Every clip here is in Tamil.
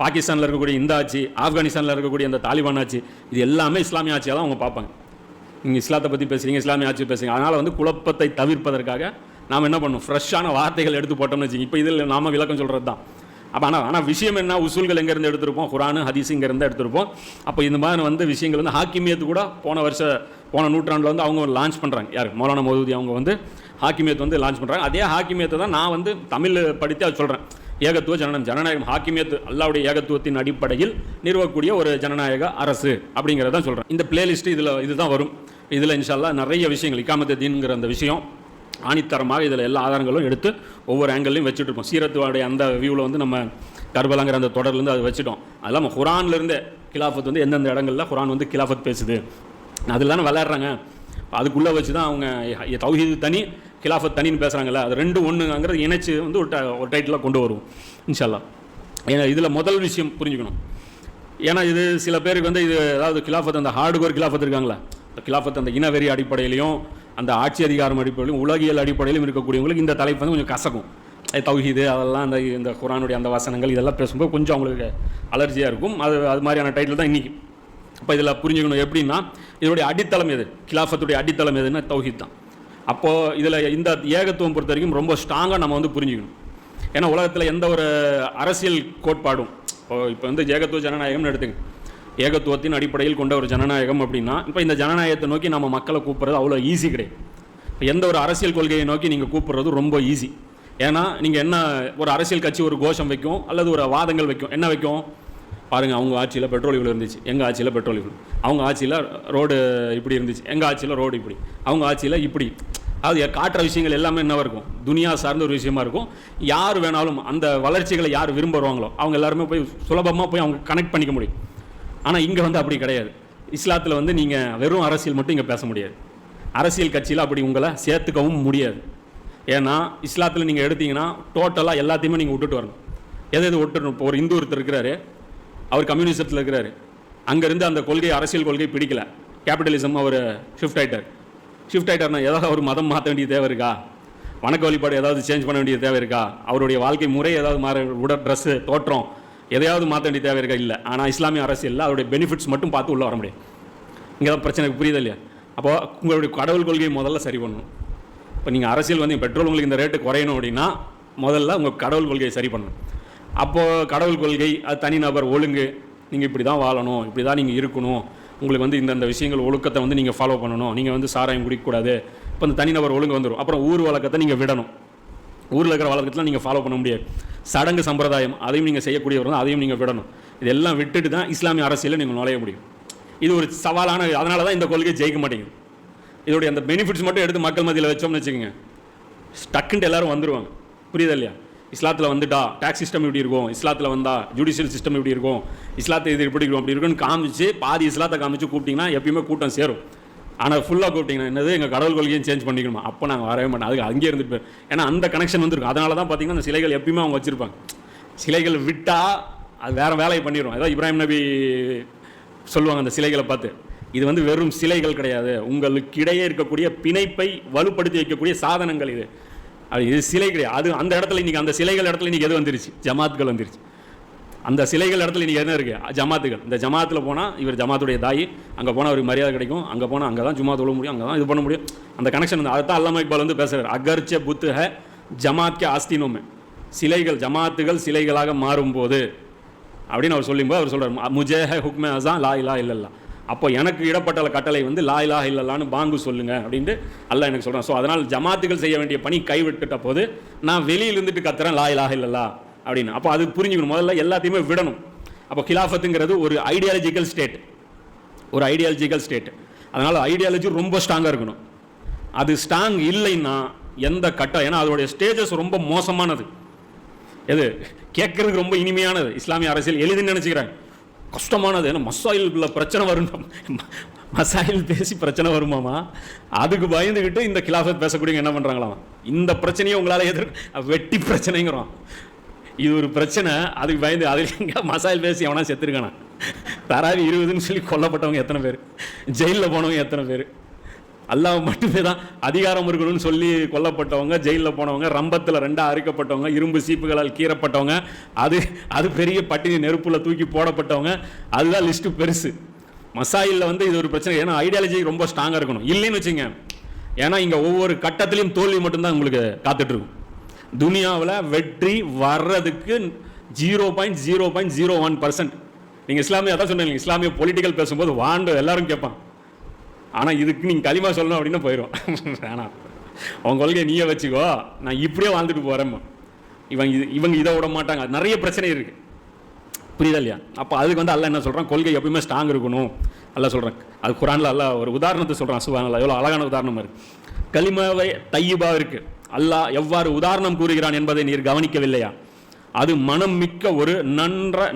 பாகிஸ்தானில் இருக்கக்கூடிய இந்த ஆட்சி, ஆப்கானிஸ்தானில் இருக்கக்கூடிய அந்த தாலிபான் ஆட்சி, இது எல்லாமே இஸ்லாமிய ஆட்சியாக தான் அவங்க பார்ப்பாங்க. நீங்கள் இஸ்லாத்தை பற்றி பேசுகிறீங்க, இஸ்லாமிய ஆட்சி பேசுகிறீங்க. அதனால் வந்து குழப்பத்தை தவிர்ப்பதற்காக நாம் என்ன பண்ணணும், ஃப்ரெஷ்ஷான வார்த்தைகள் எடுத்து போட்டோம்னு வச்சுக்கோங்க. இப்போ இதில் நாம் விளக்கம் சொல்கிறது தான். அப்போ ஆனால் விஷயம் என்ன, உசூல்கள் எங்கேருந்து எடுத்திருப்போம், குரான் ஹதீஸ் இங்கேருந்து எடுத்திருப்போம். அப்போ இந்த மாதிரி வந்து விஷயங்கள் வந்து ஹாக்கிமியத்து கூட போன நூற்றாண்டில் வந்து அவங்க லான்ச் பண்ணுறாங்க. யார், மௌலானா மௌதூதி அவங்க வந்து ஹாக்கிமியத் வந்து லான்ச் பண்ணுறாங்க. அதே ஹாக்கிமியத்தை தான் நான் வந்து தமிழ் படித்து அதை சொல்கிறேன். ஏகத்துவ ஜனநாயகம், ஹாக்கிமியத் அல்லாவுடைய ஏகத்துவத்தின் அடிப்படையில் நிறுவக்கூடிய ஒரு ஜனநாயக அரசு அப்படிங்கிறத தான் சொல்கிறேன். இந்த பிளேலிஸ்ட்டு இதுதான் வரும். இதில் இன்ஷா அல்லாஹ் நிறைய விஷயங்கள், இகாமத்து தீன்ங்கிற அந்த விஷயம் ஆணித்தரமாக இதில் எல்லா ஆதாரங்களும் எடுத்து ஒவ்வொரு ஆங்கிள்லையும் வச்சுட்டு இருப்போம். சீரத்துடைய அந்த வியூவில் வந்து நம்ம கர்பலாங்கிற அந்த தொடர்லேருந்து அதை வச்சுட்டோம். அது இல்லாமல் குரான்லேருந்து கிலாஃபத் வந்து எந்தெந்த இடங்களில் குரான் வந்து கிலாஃபத் பேசுது அதில் தானே விளையாடுறாங்க. அதுக்குள்ளே வச்சு தான் அவங்க தௌஹீது தனி கிலாஃபத் தனின்னு பேசுகிறாங்கல்ல, அது ரெண்டு ஒன்றுங்கிறது இணைச்சி வந்து ஒரு டைட்டிலாக கொண்டு வருவோம் இன்ஷா அல்லாஹ். ஏன்னா இதில் முதல் விஷயம் புரிஞ்சுக்கணும். ஏன்னா இது சில பேருக்கு வந்து இது அதாவது கிலாஃபத் அந்த ஹார்டுகோர் கிலாஃபத் இருக்காங்களா, கிலாஃபத் அந்த இனவெறி அடிப்படையிலையும் அந்த ஆட்சி அதிகாரம் அடிப்படையிலும் உலகியல் அடிப்படையிலும் இருக்கக்கூடியவங்களுக்கு இந்த தலைப்பு வந்து கொஞ்சம் கசக்கும். தௌஹீது அதெல்லாம் இந்த குரானுடைய அந்த வசனங்கள் இதெல்லாம் பேசும்போது கொஞ்சம் அவங்களுக்கு அலர்ஜியாக இருக்கும். அது மாதிரியான டைட்டில் தான் இன்றைக்கி. இப்போ இதில் புரிஞ்சுக்கணும் எப்படின்னா, இதனுடைய அடித்தளம் எது, கிலாஃபத்துடைய அடித்தளம் எதுன்னா தௌஹீத் தான். அப்போது இதில் இந்த ஏகத்துவம் பொறுத்த வரைக்கும் ரொம்ப ஸ்ட்ராங்காக நம்ம வந்து புரிஞ்சுக்கணும். ஏன்னா உலகத்தில் எந்த ஒரு அரசியல் கோட்பாடும் இப்போ வந்து ஏகத்துவ ஜனநாயகம்னு எடுத்துங்க, ஏகத்துவத்தின் அடிப்படையில் கொண்ட ஒரு ஜனநாயகம் அப்படின்னா, இப்போ இந்த ஜனநாயகத்தை நோக்கி நம்ம மக்களை கூப்பிட்றது அவ்வளோ ஈஸி கிடையாது. இப்போ எந்த ஒரு அரசியல் கொள்கையை நோக்கி நீங்கள் கூப்பிட்றது ரொம்ப ஈஸி. ஏன்னா நீங்கள் என்ன, ஒரு அரசியல் கட்சி ஒரு கோஷம் வைக்கும் அல்லது ஒரு வாதங்கள் வைக்கும். என்ன வைக்கும் பாருங்கள், அவங்க ஆட்சியில் பெட்ரோல் இவ்வளோ இருந்துச்சு, எங்கள் ஆட்சியில் பெட்ரோல் இவ்வளோ, அவங்க ஆட்சியில் ரோடு இப்படி இருந்துச்சு, எங்கள் ஆட்சியில் ரோடு இப்படி, அவங்க ஆட்சியில் இப்படி. அது காட்டுற விஷயங்கள் எல்லாமே என்னவாக இருக்கும், துனியா சார்ந்த ஒரு விஷயமா இருக்கும். யார் வேணாலும் அந்த வளர்ச்சிகளை யார் விரும்புகிறாங்களோ அவங்க எல்லாருமே போய் சுலபமாக போய் அவங்க கனெக்ட் பண்ணிக்க முடியும். ஆனால் இங்கே வந்து அப்படி கிடையாது. இஸ்லாத்தில் வந்து நீங்கள் வெறும் அரசியல் மட்டும் இங்கே பேச முடியாது. அரசியல் கட்சியில் அப்படி உங்களை சேர்த்துக்கவும் முடியாது. ஏன்னா இஸ்லாத்தில் நீங்கள் எடுத்தீங்கன்னா டோட்டலாக எல்லாத்தையுமே நீங்கள் விட்டுட்டு வரணும். எது விட்டுணும். இப்போ ஒரு இந்து ஒருத்தர் இருக்கிறாரு, அவர் கம்யூனிசத்தில் இருக்கிறாரு, அங்கேருந்து அந்த கொள்கை அரசியல் கொள்கை பிடிக்கல, கேபிட்டலிசம் அவர் ஷிஃப்ட் ஆகிட்டார்னா ஏதாவது அவர் மதம் மாற்ற வேண்டிய தேவை இருக்கா, வணக்க வழிபாடு ஏதாவது சேஞ்ச் பண்ண வேண்டிய தேவை இருக்கா, அவருடைய வாழ்க்கை முறை ஏதாவது மாற, ட்ரெஸ்ஸு தோற்றம் எதையாவது மாற்ற வேண்டிய தேவை இருக்கா, இல்லை. ஆனால் இஸ்லாமிய அரசியலில் அவருடைய பெனிஃபிட்ஸ் மட்டும் பார்த்து உள்ளே வர முடியும். இங்கே தான் பிரச்சனைக்கு புரியுது இல்லையா. அப்போது உங்களுடைய கடவுள் கொள்கையை முதல்ல சரி பண்ணணும். இப்போ நீங்கள் அரசியல் வந்து பெட்ரோல் உங்களுக்கு இந்த ரேட்டு குறையணும் அப்படின்னா முதல்ல உங்கள் கடவுள் கொள்கையை சரி பண்ணணும். அப்போது கடவுள் கொள்கை, அது தனிநபர் ஒழுங்கு, நீங்கள் இப்படி தான் வாழணும், இப்படி தான் நீங்கள் இருக்கணும், உங்களுக்கு வந்து இந்த விஷயங்கள் ஒழுக்கத்தை வந்து நீங்கள் ஃபாலோ பண்ணணும், நீங்கள் வந்து சாராயம் குடிக்கக்கூடாது. இப்போ இந்த தனிநபர் ஒழுங்கு வந்துடும். அப்புறம் ஊர் வழக்கத்தை நீங்கள் விடணும். ஊரில் இருக்கிற வழக்கத்தில் நீங்கள் ஃபாலோ பண்ண முடியாது. சடங்கு சம்பிரதாயம் அதையும் நீங்கள் செய்யக்கூடியவர் தான், அதையும் நீங்கள் விடணும். இதெல்லாம் விட்டுட்டு தான் இஸ்லாமிய அரசியலில் நீங்கள் நுழைய முடியும். இது ஒரு சவாலான, அதனால தான் இந்த கொள்கை ஜெயிக்க மாட்டேங்குது. இதோடைய அந்த பெனிஃபிட்ஸ் மட்டும் எடுத்து மக்கள் மத்தியில் வச்சோம்னு வச்சுக்கோங்க, ஸ்டக்குன்ட்டு எல்லோரும் வந்துடுவாங்க. புரியுது இல்லையா. இஸ்லாத்தில் வந்துட்டா டேக்ஸ் சிஸ்டம் இப்படி இருக்கும், இஸ்லாத்தில் வந்தால் ஜுடிஷியல் சிஸ்டம் இப்படி இருக்கும், இஸ்லாத்தை இது இப்படி இருக்கும் அப்படி இருக்குன்னு காமிச்சு பாதி இஸ்லாத்தை காமிச்சு கூப்பிட்டிங்கன்னா எப்பயுமே கூட்டம் சேரும். ஆனால் ஃபுல்லாக கூப்பிட்டிங்கன்னா என்னது, எங்கள் கடவுள் கொள்கையும் சேஞ்ச் பண்ணிக்கணுமா, அப்போ நாங்கள் வரவே மாட்டோம். அதுக்கு அங்கேயே இருந்துட்டு போய், ஏன்னா அந்த கனெக்ஷன் வந்துருக்கும். அதனால தான் பார்த்தீங்கன்னா அந்த சிலைகள் எப்பயுமே அவங்க வச்சுருப்பாங்க. சிலைகள் விட்டால் அது வேறு வேலையை பண்ணிடும். அதாவது இப்ராஹிம் நபி சொல்லுவாங்க அந்த சிலைகளை பார்த்து, இது வந்து வெறும் சிலைகள் கிடையாது, உங்களுக்கிடையே இருக்கக்கூடிய பிணைப்பை வலுப்படுத்தி வைக்கக்கூடிய சாதனங்கள் இது. இது சிலை கிடையாது. அது அந்த இடத்துல இன்றைக்கி அந்த சிலைகள் இடத்துல இன்றைக்கி எது வந்துருச்சு, ஜமாத்துகள் வந்துருச்சு. அந்த சிலைகள் இடத்துல இன்றைக்கி என்ன இருக்குது, ஜமாத்துகள். இந்த ஜமாத்தில் போனால் இவர் ஜமாத்துடைய தாய், அங்கே போனால் அவருக்கு மரியாதை கிடைக்கும், அங்கே போனால் அங்கே தான் ஜும்மா தொழ முடியும், அங்கே தான் இது பண்ண முடியும். அந்த கனெக்ஷன் வந்து அதை தான் அல்லாமா இக்பால் வந்து பேசுகிறார். அகர்ச்ச புத்து ஹே ஜமாத் கே ஆஸ்தினோமே, சிலைகள் ஜமாத்துகள் சிலைகளாக மாறும்போது அப்படின்னு அவர் சொல்லும்போது அவர் சொல்கிறார், முஜே ஹே ஹுக்மே அஸான் லா இலாஹ இல்லல்லாஹ். அப்போ எனக்கு இடப்பட்ட கட்டளை வந்து லா இலாஹ இல்லல்லாஹ்னு பாங்கு சொல்லுங்கள் அப்படின்ட்டு அல்லாஹ் எனக்கு சொல்கிறேன். ஸோ அதனால் ஜமாத்துகள் செய்ய வேண்டிய பணி கைவிட்டுட்ட போது நான் வெளியில் இருந்துட்டு கத்துறேன் லா இலாஹ இல்லல்லாஹ் அப்படின்னு. அப்போ அது புரிஞ்சுக்கணும், முதல்ல எல்லாத்தையுமே விடணும். அப்போ கிலாஃபத்துங்கிறது ஒரு ஐடியாலஜிக்கல் ஸ்டேட், அதனால் ஐடியாலஜி ரொம்ப ஸ்ட்ராங்காக இருக்கணும். அது ஸ்ட்ராங் இல்லைன்னா எந்த கட்டம், ஏன்னா அதோடைய ஸ்டேஜஸ் ரொம்ப மோசமானது. எது கேட்கறதுக்கு ரொம்ப இனிமையானது, இஸ்லாமிய அரசியல் எளிதுன்னு நினச்சிக்கிறாங்க, கஷ்டமானது. ஏன்னா மசாயில் பிரச்சனை வரும், மசாயில் பேசி பிரச்சனை வருமாமா, அதுக்கு பயந்துக்கிட்டு இந்த கிலாஃபத் பேசக்கூடிய என்ன பண்ணுறாங்களாம், இந்த பிரச்சனையை உங்களால் வெட்டி பிரச்சனைங்கிறோம். இது ஒரு பிரச்சனை, அதுக்கு பயந்து அதில் எங்கே மசாயில் பேசி எவனா செத்துருக்கானா, தராவி 20ன்னு சொல்லி கொல்லப்பட்டவங்க எத்தனை பேர், ஜெயிலில் போனவங்க எத்தனை பேர், அல்லாஹ் மட்டுமே தான் அதிகாரம் இருக்கணும்னு சொல்லி கொல்லப்பட்டவங்க, ஜெயிலில் போனவங்க, ரம்பத்தில் 2 அறுக்கப்பட்டவங்க, இரும்பு சீப்புகளால் கீறப்பட்டவங்க, அது பெரிய பட்டினி நெருப்பில் தூக்கி போடப்பட்டவங்க, அதுதான் லிஸ்ட்டு பெருசு. மசாயிலில் வந்து இது ஒரு பிரச்சனை. ஏன்னா ஐடியாலஜி ரொம்ப ஸ்ட்ராங்காக இருக்கணும். இல்லைன்னு வச்சுங்க, ஏன்னா இங்கே ஒவ்வொரு கட்டத்திலையும் தோல்வி மட்டும்தான் உங்களுக்கு காத்துட்ருக்கும். துனியாவில் வெற்றி வர்றதுக்கு 0.01%. நீங்கள் இஸ்லாமிய அதான் சொன்னீங்க, இஸ்லாமிய பொலிட்டிக்கல் பேசும்போது வாண்டு எல்லாரும் கேட்பான். ஆனால் இதுக்கு நீங்கள் களிமா சொல்லணும் அப்படின்னா போயிடும். வேணாம், உன் கொள்கையை நீயே வச்சுக்கோ, நான் இப்படியே வாழ்ந்துட்டு போகிறேன். இவங்க இதை விட மாட்டாங்க. நிறைய பிரச்சனை இருக்குது, புரியுதா இல்லையா? அப்போ அதுக்கு வந்து அல்லாஹ் என்ன சொல்கிறான், கொள்கை எப்பயுமே ஸ்ட்ராங் இருக்கணும் அல்லாஹ் சொல்கிறான். அது குர்ஆனில் அல்லாஹ் ஒரு உதாரணத்தை சொல்கிறான். சுப்ஹானல்லாஹ், எவ்வளோ அழகான உதாரணம் இருக்குது. கலிமாவை தையிபா இருக்குது, அல்லாஹ் எவ்வாறு உதாரணம் கூறுகிறான் என்பதை நீர் கவனிக்கவில்லையா? அது மனம் மிக்க ஒரு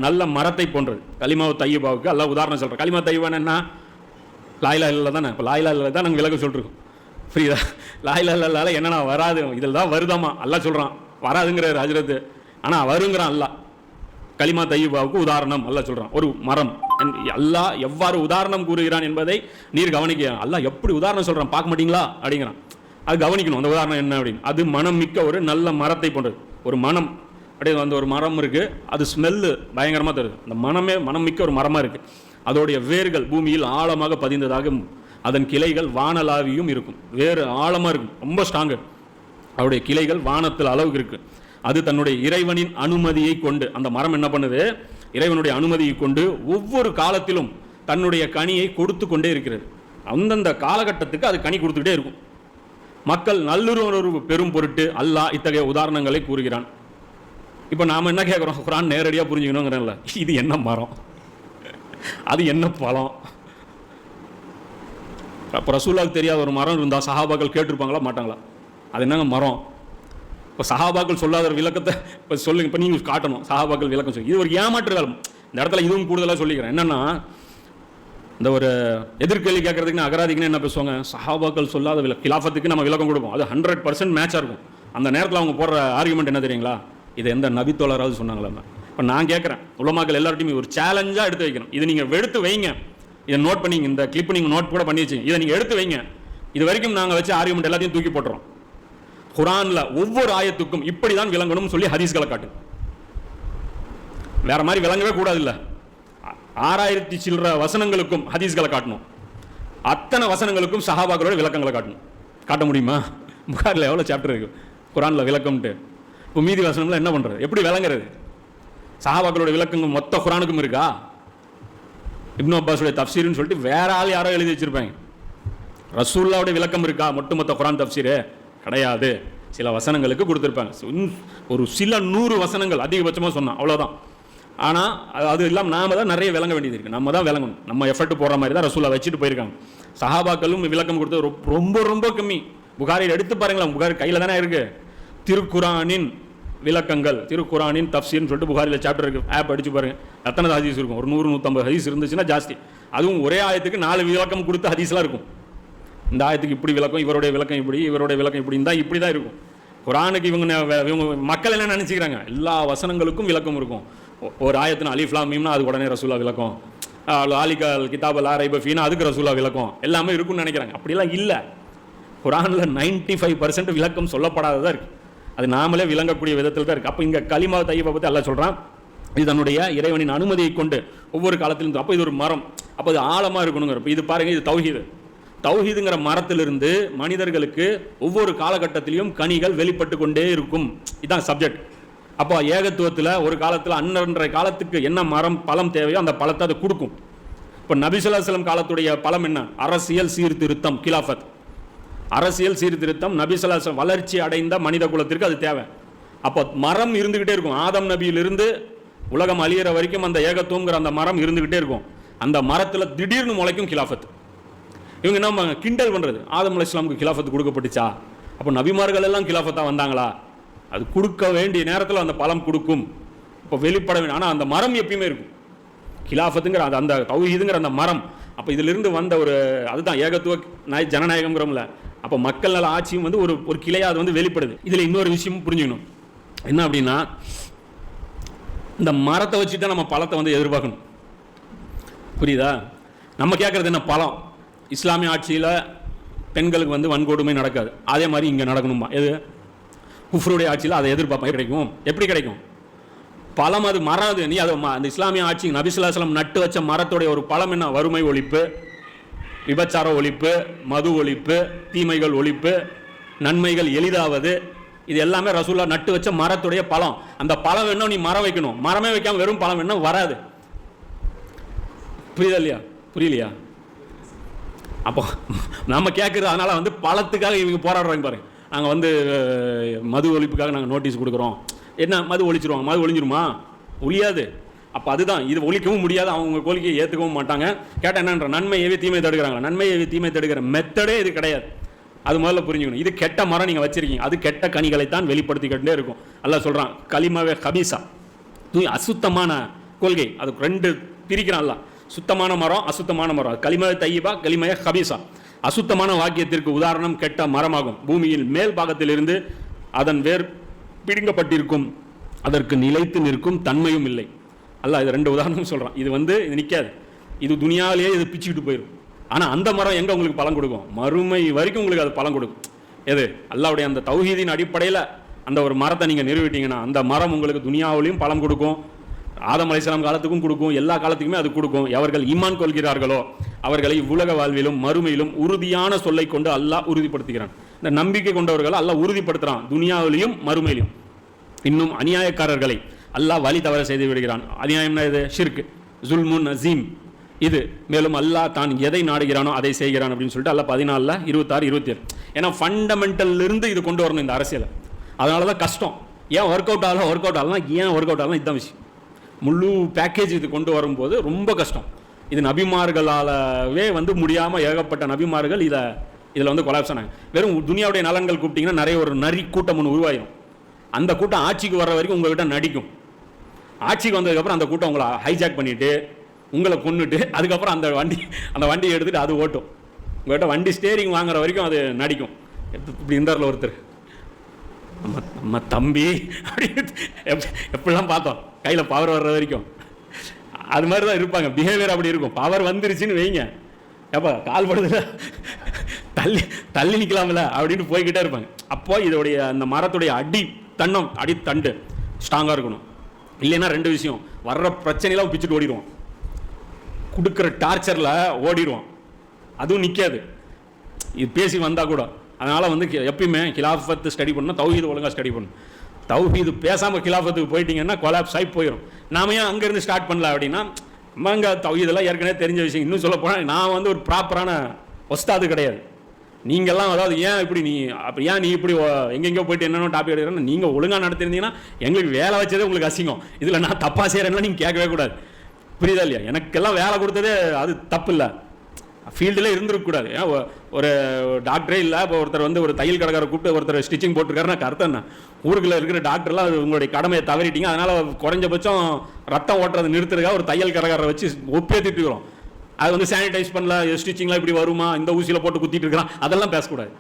நல்ல மரத்தை போன்றது. கலிமாவை தையிபாவுக்கு அல்லாஹ் உதாரணம் சொல்கிறான். கலிமா தையிபான்னு என்ன? லாயிலா இல்லா தானே. இப்போ லாயிலா இல்லா தான் நாங்கள் விளக்க சொல்லிருக்கோம், புரியுதா? லாயிலா இல்லாத என்னன்னா வராது, இதில் தான் வருதாமா அல்லாஹ் சொல்கிறான். வராதுங்கிறார் ஹஜ்ரத்து, ஆனால் வருங்கிறான் அல்லாஹ். கலிமா தையிபாவுக்கு உதாரணம் அல்லாஹ் சொல்கிறான், ஒரு மரம். அல்லாஹ் எவ்வாறு உதாரணம் கூறுகிறான் என்பதை நீர் கவனிக்க. அல்லாஹ் எப்படி உதாரணம் சொல்கிறான் பார்க்க மாட்டீங்களா அப்படிங்கிறான். அது கவனிக்கணும், அந்த உதாரணம் என்ன அப்படின்னு. அது மனம் மிக்க ஒரு நல்ல மரத்தை போன்றது. ஒரு மனம் அப்படியே வந்து ஒரு மரம் இருக்குது, அது ஸ்மெல்லு பயங்கரமாக தருது. அந்த மனம் மிக்க ஒரு மரமாக இருக்குது. அதோடைய வேர்கள் பூமியில் ஆழமாக பதிந்ததாக, அதன் கிளைகள் வானலாவியும் இருக்கும். வேறு ஆழமாக இருக்கும், ரொம்ப ஸ்ட்ராங்கு. அவருடைய கிளைகள் வானத்தில் அளவுக்கு இருக்குது. அது தன்னுடைய இறைவனின் அனுமதியை கொண்டு, அந்த மரம் என்ன பண்ணுது, இறைவனுடைய அனுமதியை கொண்டு ஒவ்வொரு காலத்திலும் தன்னுடைய கனியை கொடுத்து கொண்டே இருக்கிறது. அந்தந்த காலகட்டத்துக்கு அது கனி கொடுத்துக்கிட்டே இருக்கும். மக்கள் நல்லுணர்வு பெரும் பொருட்டு அல்லாஹ் இத்தகைய உதாரணங்களை கூறுகிறான். இப்போ நாம் என்ன கேட்குறோம், குர்ஆன் நேரடியாக புரிஞ்சுக்கணுங்கிறல, இது என்ன மரம், அது என்ன பழம்? இப்போ ரசூலுல்லாஹ்வுக்கு தெரியாத ஒரு மரம் இருந்தால் சஹாபாக்கள் கேட்டிருப்பாங்களா மாட்டாங்களா? அது என்னங்க மரம்? இப்போ சஹாபாக்கள் சொல்லாத விளக்கத்தை இப்போ சொல்லுங்க, இப்போ நீங்கள் காட்டணும். சஹாபாக்கள் விளக்கம் சொல்லி இது ஒரு ஏமாற்று வேலை. இந்த இடத்துல இதுவும் கூடுதலாக சொல்லிக்கிறேன். என்னென்னா, இந்த ஒரு எதிர்கேள்வி கேட்கறதுக்கு அகராதிக்குன்னு என்ன பேசுவாங்க, சஹாபாக்கள் சொல்லாத கிலாஃபத்துக்கு நம்ம விளக்கம் கொடுப்போம். அது 100% மேட்சாக இருக்கும். அந்த நேரத்தில் அவங்க போடுற ஆர்குமெண்ட் என்ன தெரியுங்களா, இதை எந்த நபித்தோழராவது சொன்னாங்களா? இப்போ நான் கேட்குறேன், உலமாக்கள் எல்லார்ட்டையுமே ஒரு சேலஞ்சாக எடுத்து வைக்கணும். இது நீங்கள் எடுத்து வைங்க, இதை நோட் பண்ணி, இந்த கிளிப் நீங்கள் நோட் கூட பண்ணி வச்சுங்க, இதை நீங்கள் எடுத்து வைங்க. இது வரைக்கும் நாங்கள் வச்ச ஆர்குமெண்ட் எல்லாத்தையும் தூக்கி போட்டுறோம். குர்ஆனில் ஒவ்வொரு ஆயத்துக்கும் இப்படி தான் விளங்கணும்னு சொல்லி ஹதீஸ்களை காட்டு. வேற மாதிரி விளங்கவே கூடாது. இல்லை, 6000 சில்லற வசனங்களுக்கும் ஹதீஸ்களை காட்டணும். அத்தனை வசனங்களுக்கும் சஹாபாக்களோட விளக்கங்களை காட்டணும். காட்ட முடியுமா? புகாரில் எவ்வளோ சாப்டர் இருக்கு குர்ஆனில் விளக்கம்ட்டு. இப்போ மீதி வசனம்லாம் என்ன பண்ணுறது, எப்படி விளங்குறது? சஹாபாக்களோட விளக்கங்கள் மொத்த குர்ஆனுக்கும் இருக்கா? இப்னு அப்பாஸுடைய தஃப்சீர்னு சொல்லிட்டு வேற ஆள் யாரோ எழுதி வச்சிருப்பாங்க. ரசூலுல்லாஹ்வுடைய விளக்கம் இருக்கா மொத்த குர்ஆன் தஃப்சீரே? கிடையாது. சில வசனங்களுக்கு கொடுத்துருப்பாங்க, ஒரு சில 100 வசனங்கள் அதிகபட்சமாக சொன்னான், அவ்வளோதான். ஆனால் அது இல்லாமல் நாம தான் நிறைய விளங்க வேண்டியது இருக்குது. நம்ம தான் விளங்கணும். நம்ம எஃபர்ட் போடுற மாதிரி தான் ரசூலுல்லாஹ் வச்சுட்டு போயிருக்காங்க. சஹாபாக்களும் விளக்கம் கொடுத்தது ரொம்ப ரொம்ப கம்மி. புகாரில் எடுத்து பாருங்களேன், புகாரி கையில் தானே இருக்குது. திருக்குரானின் விளக்கங்கள், திருக்குரானின் தஃப்சீர்னு சொல்லிட்டு புகாரில் சாப்டர் இருக்குது. ஆப் அடிச்சு பாருங்கள், எத்தனை ஹதீஸ் இருக்கும். ஒரு 100-150 ஹதீஸ் இருந்துச்சுன்னா ஜாஸ்தி. அதுவும் ஒரே ஆயத்துக்கு 4 விளக்கம் கொடுத்த ஹதீஸ்லாம் இருக்கும். இந்த ஆயத்துக்கு இப்படி விளக்கம், இவருடைய விளக்கம் இப்படி, இவருடைய விளக்கம் இப்படி இருந்தால் இப்படி தான் இருக்கும். குர்ஆனுக்கு இவங்க மக்கள் என்ன நினச்சிக்கிறாங்க, எல்லா வசனங்களுக்கும் விளக்கம் இருக்கும். ஒரு ஆயத்தின் அலிஃப் லாம் மீம்னா அது உடனே ரசூலுல்லாஹ் விளக்கம், ஆலிகல் கிதாப் லா ரைப ஃபீனா அதுக்கு ரசூலுல்லாஹ் விளக்கம், எல்லாமே இருக்குன்னு நினைக்கிறாங்க. அப்படிலாம் இல்லை. குர்ஆனில் 95% விளக்கம் சொல்லப்படாததாக இருக்குது. அது நாமளே விளங்கக்கூடிய விதத்தில் தான் இருக்குது. அப்போ இங்கே கலிமா தையிபா பற்றி அல்லாஹ் சொல்கிறான், இது தன்னுடைய இறைவனின் அனுமதியை கொண்டு ஒவ்வொரு காலத்திலும். அப்போ இது ஒரு மரம், அப்போ இது ஆழமாக இருக்கணுங்கிற. இப்போ இது பாருங்கள், இது தௌஹீது. தௌஹீதுங்கிற மரத்திலிருந்து மனிதர்களுக்கு ஒவ்வொரு காலகட்டத்திலையும் கனிகள் வெளிப்பட்டு கொண்டே இருக்கும். இதுதான் சப்ஜெக்ட். அப்போ ஏகத்துவத்தில் ஒரு காலத்தில் அன்றரை காலத்துக்கு என்ன மரம் பழம் தேவையோ அந்த பழத்தை அது கொடுக்கும். இப்போ நபி ஸல்லல்லாஹு அலைஹி வஸல்லம் காலத்துடைய பழம் என்ன? அரசியல் சீர்திருத்தம், கிலாஃபத். அரசியல் சீர்திருத்தம், நபி ஸல்லல்லாஹு அலைஹி வஸல்லம் வளர்ச்சி அடைந்த மனித குலத்திற்கு அது தேவை. அப்போ மரம் இருந்துக்கிட்டே இருக்கும். ஆதம் நபியிலிருந்து உலகம் அழியிற வரைக்கும் அந்த ஏகத்துவங்கிற அந்த மரம் இருந்துக்கிட்டே இருக்கும். அந்த மரத்தில் திடீர்னு முளைக்கும் கிலாஃபத். இவங்க என்ன கிண்டல் பண்ணுறது, ஆதம் அலைஹிஸ்ஸலாமுக்கு கிலாஃபத்து கொடுக்கப்பட்டுச்சா? அப்போ நபிமார்கள் எல்லாம் கிலாஃபத்தாக வந்தாங்களா? அது கொடுக்க வேண்டிய நேரத்தில் அந்த பழம் கொடுக்கும். இப்போ வெளிப்பட வேண்டிய, ஆனால் அந்த மரம் எப்பயுமே இருக்கும். கிலாஃபத்துங்கிற அந்த தௌஹீதுங்கிற அந்த மரம். அப்போ இதிலிருந்து வந்த ஒரு அதுதான் ஏகத்துவ ஜனநாயகம்ங்கிறோம்ல. அப்போ மக்கள் நல ஆட்சியும் வந்து ஒரு கிளையாக அது வந்து வெளிப்படுது. இதில் இன்னொரு விஷயமும் புரிஞ்சுக்கணும். என்ன அப்படின்னா, இந்த மரத்தை வச்சு தான் நம்ம பழத்தை வந்து எதிர்பார்க்கணும். புரியுதா? நம்ம கேட்குறது என்ன? பழம். இஸ்லாமிய ஆட்சியில் பெண்களுக்கு வந்து வன்கொடுமை நடக்காது. அதே மாதிரி இங்கே நடக்கணுமா? எது குஃப்ருடைய ஆட்சியில் அதை எதிர்பார்ப்பேன். கிடைக்கும். எப்படி கிடைக்கும்? பழம் அது மரம். அது நீ அதை அந்த இஸ்லாமிய ஆட்சி நபி ஸல்லல்லாஹு அலைஹி வஸல்லம் நட்டு வச்ச மரத்துடைய ஒரு பழம் என்ன? வறுமை ஒழிப்பு, விபச்சார ஒழிப்பு, மது ஒழிப்பு, தீமைகள் ஒழிப்பு, நன்மைகள் எளிதாவது. இது எல்லாமே ரசூலுல்லாஹ் நட்டு வச்ச மரத்துடைய பழம். அந்த பழம் வேணும், நீ மரம் வைக்கணும். மரமே வைக்காம வெறும் பழம் வேணும் வராது. புரியுதா இல்லையா? புரியலையா? அப்போ நம்ம கேட்குறது அதனால வந்து பழத்துக்காக இவங்க போராடுறாங்க பாருங்க. நாங்கள் வந்து மது ஒழிப்புக்காக நாங்கள் நோட்டீஸ் கொடுக்குறோம். என்ன மது ஒழிச்சிருவாங்க? மது ஒழிஞ்சிருமா? ஒழியாது. அப்போ அதுதான், இது ஒழிக்கவும் முடியாது. அவங்க கோரிக்கையை ஏற்றுக்கவும் மாட்டாங்க. கேட்டால் என்னன்ற நன்மை ஏவி தீமை தடுக்கிறாங்க. நன்மை ஏவி தீமை தடுக்கிற மெத்தடே இது கிடையாது. அது முதல்ல புரிஞ்சுக்கணும். இது கெட்ட மரம் நீங்கள் வச்சிருக்கீங்க, அது கெட்ட கனிகளைத்தான் வெளிப்படுத்திக்கிட்டே இருக்கும். அல்லாஹ் சொல்கிறான் கலிமாவே ஹபீஸா, அசுத்தமான கொள்கை. அது ரெண்டு பிரிக்கிறான் அல்லாஹ். சுத்தமான மரம், அசுத்தமான மரம். கலிமாவே தையிபா, கலிமாவே ஹபீஸா. அசுத்தமான வாக்கியத்திற்கு உதாரணம் கெட்ட மரமாகும். பூமியில் மேல் பாகத்திலிருந்து அதன் வேர் பிடுங்கப்பட்டிருக்கும், அதற்கு நிலைத்து நிற்கும் தன்மையும் இல்லை. அல்லாஹ் இது ரெண்டு உதாரணம் சொல்கிறான். இது வந்து இது நிற்காது, இது துனியாவிலேயே இது பிச்சுக்கிட்டு போயிடும். ஆனால் அந்த மரம் எங்கே உங்களுக்கு பலன் கொடுக்கும்? மறுமை வரைக்கும் உங்களுக்கு அது பலன் கொடுக்கும். எது? அல்லாஹ்வுடைய அந்த தௌஹீதின் அடிப்படையில் அந்த ஒரு மரத்தை நீங்கள் நிறுவிட்டீங்கன்னா அந்த மரம் உங்களுக்கு துனியாவிலையும் பலன் கொடுக்கும், ஆதம் அலைஹிஸ்ஸலாம் காலத்துக்கும் கொடுக்கும், எல்லா காலத்துக்குமே அது கொடுக்கும். எவர்கள் ஈமான் கொள்கிறார்களோ அவர்களை உலக வாழ்விலும் மறுமையிலும் உறுதியான சொல்லை கொண்டு அல்லாஹ் உறுதிப்படுத்துகிறான். இந்த நம்பிக்கை கொண்டவர்களை அல்லாஹ் உறுதிப்படுத்துகிறான் துனியாவிலையும் மறுமையிலும். இன்னும் அநியாயக்காரர்களை அல்லாஹ் வழி தவற செய்து விடுகிறான். அநியாயம்னா இது ஷிர்க், ஜுல்முன் அசீம் இது. மேலும் அல்லாஹ் தான் எதை நாடுகிறானோ அதை செய்கிறான் அப்படின்னு சொல்லிட்டு அல்லாஹ் 14, 26, 27. ஏன்னா ஃபண்டமெண்டல்லிருந்து இது கொண்டு வரணும் இந்த அரசியலை. அதனால தான் கஷ்டம். ஏன் ஒர்க் அவுட் ஆகலாம் ஏன் ஒர்க் அவுட் ஆகலாம்? இதுதான் விஷயம். முழு பேக்கேஜ் இது கொண்டு வரும்போது ரொம்ப கஷ்டம். இது நபிமார்களாலவே வந்து முடியாமல் ஏகப்பட்ட நபிமார்கள் இதில் வந்து கொலாப்ஸ் ஆனாங்க. வெறும் துனியாவுடைய நலன்கள் கூப்பிட்டிங்கன்னா நிறைய ஒரு நரி கூட்டம் ஒன்று உருவாயிடும். அந்த கூட்டம் ஆட்சிக்கு வர்ற வரைக்கும் உங்கள்கிட்ட நடிக்கும். ஆட்சிக்கு வந்ததுக்கப்புறம் அந்த கூட்டம் உங்களை ஹைஜாக் பண்ணிவிட்டு உங்களை கொண்டுட்டு அதுக்கப்புறம் அந்த வண்டியை எடுத்துகிட்டு அது ஓட்டும். உங்கள்கிட்ட வண்டி ஸ்டேரிங் வாங்குற வரைக்கும் அது நடிக்கும். இப்படி இருந்தார்ல ஒருத்தர், நம்ம தம்பி அப்படின்னு எப்படிலாம் பார்த்தோம், கையில் பவர் வர்ற வரைக்கும். அது மாதிரி தான் இருப்பாங்க. பிஹேவியர் அப்படி இருக்கும். பவர் வந்துருச்சுன்னு வைங்க, எப்போ கால் படுதுல தள்ளி நிற்கலாம்ல அப்படின்னு போய்கிட்டே இருப்பாங்க. அப்போ இதோடைய அந்த மரத்துடைய அடித்தண்டு ஸ்ட்ராங்காக இருக்கணும். இல்லைன்னா ரெண்டு விஷயம், வர்ற பிரச்சனையெல்லாம் பிச்சுட்டு ஓடிடுவோம், கொடுக்குற டார்ச்சரில் ஓடிடுவோம், அதுவும் நிற்காது இது பேசி வந்தால் கூட. அதனால் வந்து எப்பயுமே கிலாஃபத்து ஸ்டடி பண்ணால் தௌஹீது ஒழுங்காக ஸ்டடி பண்ணணும். தௌஹீது பேசாமல் கிலாஃபத்துக்கு போயிட்டீங்கன்னா கொலாப்ஸ் ஆகி போயிடும். நாம ஏன் அங்கேருந்து ஸ்டார்ட் பண்ணல அப்படின்னா, அங்கே தௌஹீதெல்லாம் ஏற்கனவே தெரிஞ்ச விஷயம். இன்னும் சொல்ல போனால் நான் வந்து ஒரு ப்ராப்பரான ஒஸ்தாது கிடையாது. நீங்கள்லாம் அதாவது ஏன் இப்படி நீ இப்படி எங்கெங்கோ போயிட்டு என்னென்ன டாபிக் எடுக்கிறேன்னா, நீங்கள் ஒழுங்காக நடத்திருந்தீங்கன்னா எங்களுக்கு வேலை வச்சதே உங்களுக்கு அசிங்கம். இதில் நான் தப்பாக செய்கிறேன்னா நீங்கள் கேட்கவே கூடாது. புரியுதா இல்லையா? எனக்கெல்லாம் வேலை கொடுத்ததே அது தப்பு இல்லை, ஃபீல்டில் இருந்துருக்கக்கூடாது. ஏன்னா ஒரு டாக்டரே இல்லை, இப்போ ஒருத்தர் வந்து ஒரு தையல் கடைக்காரரை கூப்பிட்டு ஒருத்தர் ஸ்டிச்சிங் போட்டிருக்காருன்னா அர்த்தம் என்ன? ஊருக்குள்ளே இருக்கிற டாக்டர்லாம் அது உங்களுடைய கடமையை தவறிட்டீங்க, அதனால் குறைஞ்சபட்சம் ரத்தம் ஓட்டுறது நிறுத்துறதுக்காக ஒரு தையல் கடைக்காரரை வச்சு ஒப்பேற்றிட்டு இருக்கிறோம். அது வந்து சானிடைஸ் பண்ணல, ஸ்டிச்சிங்லாம் இப்படி வருமா, இந்த ஊசியில் போட்டு குத்திட்டு இருக்கிறான், அதெல்லாம் பேசக்கூடாது.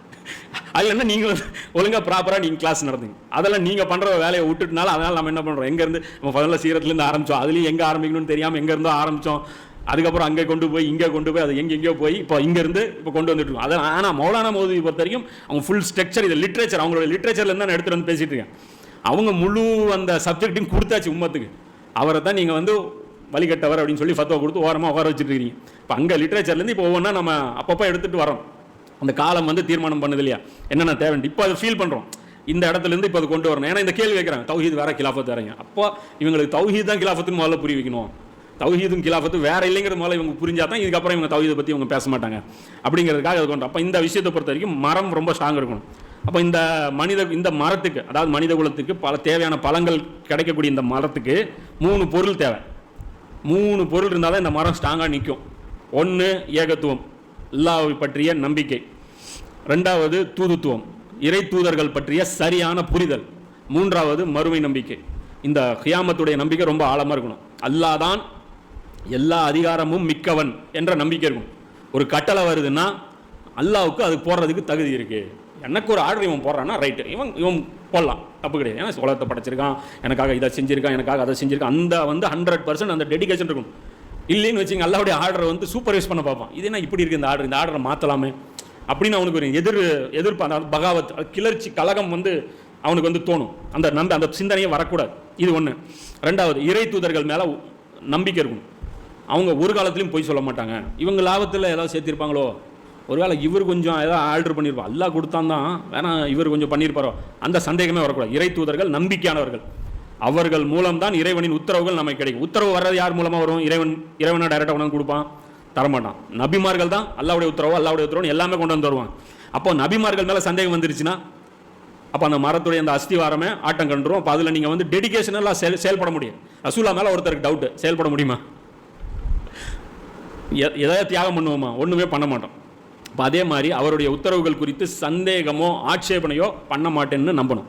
அதில் என்ன நீங்கள் வந்து ஒழுங்காக ப்ராப்பராக நீங்கள் கிளாஸ் நடத்துங்க. அதெல்லாம் நீங்கள் பண்ணுற வேலையை விட்டுட்டுனால அதனால் நம்ம என்ன பண்ணுறோம், எங்கேருந்து நம்ம முதல்ல சீரத்துலேருந்து ஆரம்பித்தோம், அதுலேயும் எங்கே ஆரம்பிக்கணும்னு தெரியாமல் எங்கேருந்தோ ஆரம்பித்தோம். அதுக்கப்புறம் அங்கே கொண்டு போய் இங்கே கொண்டு போய் அது எங்கெங்கேயோ போய் இப்போ இங்கேருந்து இப்போ கொண்டு வந்துட்டுருக்கோம். அதை ஆனால் மௌலானா மௌதூதி பொறுத்த வரைக்கும் அவங்க ஃபுல் ஸ்ட்ரக்சர், இது லிட்ரேச்சர், அவங்களோட லிட்ரேச்சர்லேருந்து நான் எடுத்துகிட்டு வந்து பேசிகிட்டு இருக்கேன். அவங்க முழு அந்த சப்ஜெக்ட்டையும் கொடுத்தாச்சு உம்மத்துக்கு. அவரை தான் நீங்கள் வந்து வழிகட்டவர் அப்படின்னு சொல்லி ஃபத்வா கொடுத்து ஓரமாக உட்கார வச்சுட்டு இருக்கீங்க. இப்போ அங்கே லிட்ரேச்சர்லேருந்து இப்போ ஒவ்வொன்றா நம்ம அப்பப்போ எடுத்துகிட்டு வரோம். அந்த காலம் வந்து தீர்மானம் பண்ணுது இல்லையா, என்னென்ன தேவைன்னு இப்போ அதை ஃபீல் பண்ணுறோம். இந்த இடத்துலேருந்து இப்போ அதை கொண்டு வரணும். ஏன்னா இந்த கேள்வி வைக்கிறாங்க, தௌஹீத் வேற கிலாஃபத் வேறங்க. அப்போ இவங்களுக்கு தௌஹீத் தான் கிலாஃபத்துன்னு முதல்ல புரிய வைக்கணும். தௌஹீதும் கிலாஃபத்தும் வேற இல்லைங்கிறது முதல்ல இவங்க புரிஞ்சால் தான் இதுக்கப்புறம் இவங்க தௌஹீதை பற்றி இவங்க பேச மாட்டாங்க அப்படிங்கிறதுக்காக அது கொண்டு. அப்போ இந்த விஷயத்தை பொறுத்த வரைக்கும் மரம் ரொம்ப ஸ்ட்ராங் இருக்கணும். அப்போ இந்த மரத்துக்கு, அதாவது மனித குலத்துக்கு தேவையான பழங்கள் கிடைக்கக்கூடிய இந்த மரத்துக்கு 3 பொருள் தேவை. 3 பொருள் இருந்தால் தான் இந்த மரம் ஸ்ட்ராங்காக நிற்கும். 1 ஏகத்துவம், அல்லாஹ்வை பற்றிய நம்பிக்கை. 2வது தூதுத்துவம், இறை தூதர்கள் பற்றிய சரியான புரிதல். 3வது மறுமை நம்பிக்கை. இந்த கியாமத்துடைய நம்பிக்கை ரொம்ப ஆழமாக இருக்கணும். அல்லாஹ் தான் எல்லா அதிகாரமும் மிக்கவன் என்ற நம்பிக்கை இருக்கும். ஒரு கட்டளை வருதுன்னா அல்லாஹ்வுக்கு அது போடுறதுக்கு தகுதி இருக்குது. எனக்கு ஒரு ஆர்டர் இவன் போடுறான்னா ரைட்டு, இவன் போடலாம், தப்பு கிடையாது. ஏன்னா உலகத்தை படைச்சிருக்கான், எனக்காக இதை செஞ்சுருக்கான், எனக்காக அதை செஞ்சுருக்கான். அந்த வந்து 100% அந்த டெடிகேஷன் இருக்கும். இல்லைன்னு வச்சுங்க அல்லாஹ்வுடைய ஆர்டரை வந்து சூப்பர்வைஸ் பண்ண பார்ப்பான். இது என்ன இப்படி இருக்குது இந்த ஆர்டரை மாற்றலாமே, அப்படின்னு அவனுக்கு ஒரு எதிர்ப்பு, அந்த பகாவத், கிளர்ச்சி, கலகம் வந்து அவனுக்கு வந்து தோணும். அந்த சிந்தனையே வரக்கூடாது. இது ஒன்று. ரெண்டாவது, இறை தூதர்கள் மேலே நம்பிக்கை இருக்கணும். அவங்க ஒரு காலத்துலையும் பொய் சொல்ல மாட்டாங்க. இவங்க லாபத்தில் ஏதாவது சேர்த்திருப்பாங்களோ, ஒருவேளை இவர் கொஞ்சம் ஏதாவது ஆல்ட்ரு பண்ணியிருப்பா, அல்லா கொடுத்தான் தான், வேணா இவர் கொஞ்சம் பண்ணியிருப்பாரோ, அந்த சந்தேகமே வரக்கூடாது. இறை தூதர்கள் நம்பிக்கையானவர்கள், அவர்கள் மூலம்தான் இறைவனின் உத்தரவுகள் நமக்கு கிடைக்கும். உத்தரவு வர்றது யார் மூலமாக வரும்? இறைவனை டைரெக்டாக கொண்டு கொடுப்பான்? தரமாட்டான். நபிமார்கள் தான் அல்லாவுடைய உத்தரவு எல்லாமே கொண்டு வந்து வருவான். அப்போ நபிமார்கள் மேலே சந்தேகம் வந்துருச்சுன்னா அப்போ அந்த மரத்துடைய அந்த அஸ்திவாரமே ஆட்டம் கண்டுரும். அப்போ அதில் நீங்கள் வந்து டெடிகேஷனெல்லாம் செயல்பட முடியும். ரசூலா மேலே ஒருத்தருக்கு டவுட்டு, செயல்பட முடியுமா? எதாவது தியாகம் பண்ணுவோமா? ஒன்றுமே பண்ண மாட்டோம். இப்போ அதே மாதிரி அவருடைய உத்தரவுகள் குறித்து சந்தேகமோ ஆட்சேபனையோ பண்ண மாட்டேன்னு நம்பணும்.